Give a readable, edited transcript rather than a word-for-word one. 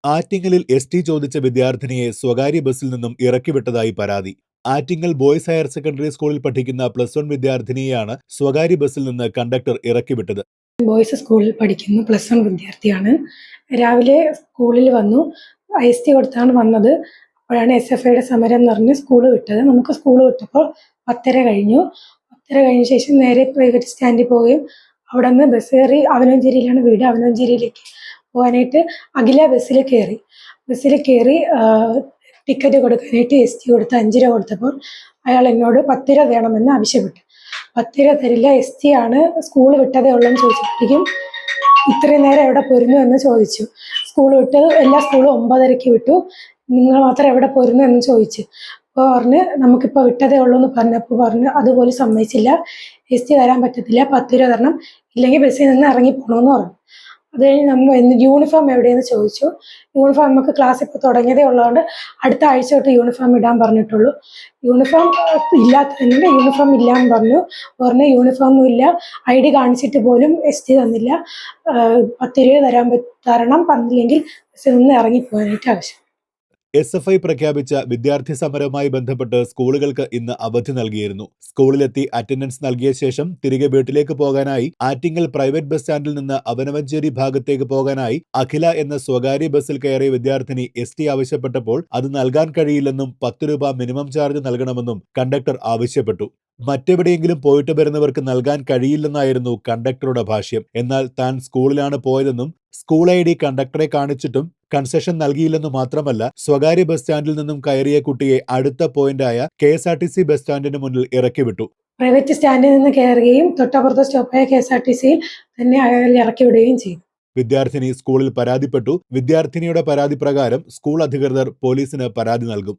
ആറ്റിങ്ങലിൽ എസ്.ടി ചോദിച്ച വിദ്യാർത്ഥിനിയെ സ്വകാര്യ ബസ്സിൽ നിന്നും ഇറക്കിവിട്ടതായി പരാതി. ആറ്റിങ്ങൽ ബോയ്സ് ഹയർ സെക്കൻഡറി സ്കൂളിൽ പഠിക്കുന്ന +1 വിദ്യാർത്ഥിനിയെയാണ് സ്വകാര്യ ബസ്സിൽ നിന്ന് കണ്ടക്ടർ ഇറക്കിവിട്ടത്. ബോയ്സ് സ്കൂളിൽ പഠിക്കുന്ന +1 വിദ്യാർത്ഥിയാണ്. രാവിലെ സ്കൂളിൽ വന്നു. എസ്.ടി കൊടുത്താണ് വന്നത്. അപ്പോഴാണ് എസ്.എഫ്.ഐയുടെ സമരം എന്ന് പറഞ്ഞ് സ്കൂൾ വിട്ടത്. നമുക്ക് സ്കൂൾ വിട്ടപ്പോൾ 10:30 കഴിഞ്ഞു. 10:30 കഴിഞ്ഞ ശേഷം നേരെ പ്രൈവറ്റ് സ്റ്റാൻഡിൽ പോവുകയും അവിടെ നിന്ന് ബസ് കയറി അവനോഞ്ചേരിയിലാണ് വീട്. അവനോഞ്ചേരിയിലേക്ക് പോകാനായിട്ട് അഖില ബസ്സിൽ കയറി. ടിക്കറ്റ് കൊടുക്കാനായിട്ട് എസ്.ടി കൊടുത്ത് 5 രൂപ കൊടുത്തപ്പോൾ അയാൾ എന്നോട് 10 രൂപ വേണമെന്ന് ആവശ്യപ്പെട്ടു. 10 രൂപ തരില്ല, എസ്.ടി ആണ്, സ്കൂൾ വിട്ടതേ ഉള്ളൂ എന്ന് ചോദിച്ചപ്പോഴേക്കും ഇത്രയും നേരം എവിടെ പോരുന്നു എന്ന് ചോദിച്ചു. സ്കൂൾ വിട്ട് എല്ലാ സ്കൂളും 9:30-ക്ക് വിട്ടു, നിങ്ങൾ മാത്രം എവിടെ പോരുന്നു എന്ന് ചോദിച്ചു. അപ്പോൾ പറഞ്ഞ് നമുക്കിപ്പോൾ വിട്ടതേ ഉള്ളൂ എന്ന് പറഞ്ഞപ്പോൾ പറഞ്ഞ് അതുപോലും സമ്മതിച്ചില്ല, എസ്.ടി തരാൻ പറ്റത്തില്ല, 10 രൂപ തരണം, ഇല്ലെങ്കിൽ ബസ്സിൽ നിന്ന് ഇറങ്ങി പോകണമെന്ന് പറഞ്ഞു. അത് കഴിഞ്ഞ് നമ്മൾ യൂണിഫോം എവിടെയെന്ന് ചോദിച്ചു. യൂണിഫോം നമുക്ക് ക്ലാസ് ഇപ്പോൾ തുടങ്ങിയതേ ഉള്ളതുകൊണ്ട് അടുത്ത ആഴ്ച തൊട്ട് യൂണിഫോം ഇടാൻ പറഞ്ഞിട്ടുള്ളൂ. യൂണിഫോം ഇല്ലാത്തതിന് യൂണിഫോം ഇല്ലാന്ന് പറഞ്ഞു. യൂണിഫോമും ഇല്ല, ID കാണിച്ചിട്ട് പോലും എസ്.ടി തന്നില്ല. 10 രൂപ തരണം, ഇല്ലെങ്കിൽ ബസ്സിൽ നിന്ന് ഇറങ്ങിപ്പോകാനായിട്ട് ആവശ്യം. എസ്.എഫ്.ഐ പ്രഖ്യാപിച്ച വിദ്യാർത്ഥി സമരവുമായി ബന്ധപ്പെട്ട് സ്കൂളുകൾക്ക് ഇന്ന് അവധി നൽകിയിരുന്നു. സ്കൂളിലെത്തി അറ്റൻഡൻസ് നൽകിയ ശേഷം തിരികെ വീട്ടിലേക്ക് പോകാനായി ആറ്റിങ്ങൽ പ്രൈവറ്റ് ബസ് സ്റ്റാൻഡിൽ നിന്ന് അവനവഞ്ചേരി ഭാഗത്തേക്ക് പോകാനായി അഖില എന്ന സ്വകാര്യ ബസ്സിൽ കയറിയ വിദ്യാർത്ഥിനി എസ്.ടി ആവശ്യപ്പെട്ടപ്പോൾ അത് നൽകാൻ കഴിയില്ലെന്നും 10 രൂപ മിനിമം ചാർജ് നൽകണമെന്നും കണ്ടക്ടർ ആവശ്യപ്പെട്ടു. മറ്റെവിടെയെങ്കിലും പോയിട്ട് വരുന്നവർക്ക് നൽകാൻ കഴിയില്ലെന്നായിരുന്നു കണ്ടക്ടറുടെ ഭാഷ്യം. എന്നാൽ താൻ സ്കൂളിലാണ് പോയതെന്നും സ്കൂൾ ID കണ്ടക്ടറെ കാണിച്ചിട്ടും കൺസെഷൻ നൽകിയില്ലെന്നു മാത്രമല്ല, സ്വകാര്യ ബസ് സ്റ്റാൻഡിൽ നിന്നും കയറിയ കുട്ടിയെ അടുത്ത പോയിന്റായ KSRTC ബസ് സ്റ്റാൻഡിന് മുന്നിൽ ഇറക്കിവിട്ടു. പ്രൈവറ്റ് സ്റ്റാൻഡിൽ നിന്ന് കയറുകയും തൊട്ടപ്പുറത്തെ സ്റ്റോപ്പായ KSRTCയിൽ തന്നെ അയാൾ ഇറക്കി വിടുകയും ചെയ്തു. വിദ്യാർത്ഥിനി സ്കൂളിൽ പരാതിപ്പെട്ടു. വിദ്യാർത്ഥിനിയുടെ പരാതി പ്രകാരം സ്കൂൾ അധികൃതർ പോലീസിന് പരാതി നൽകും.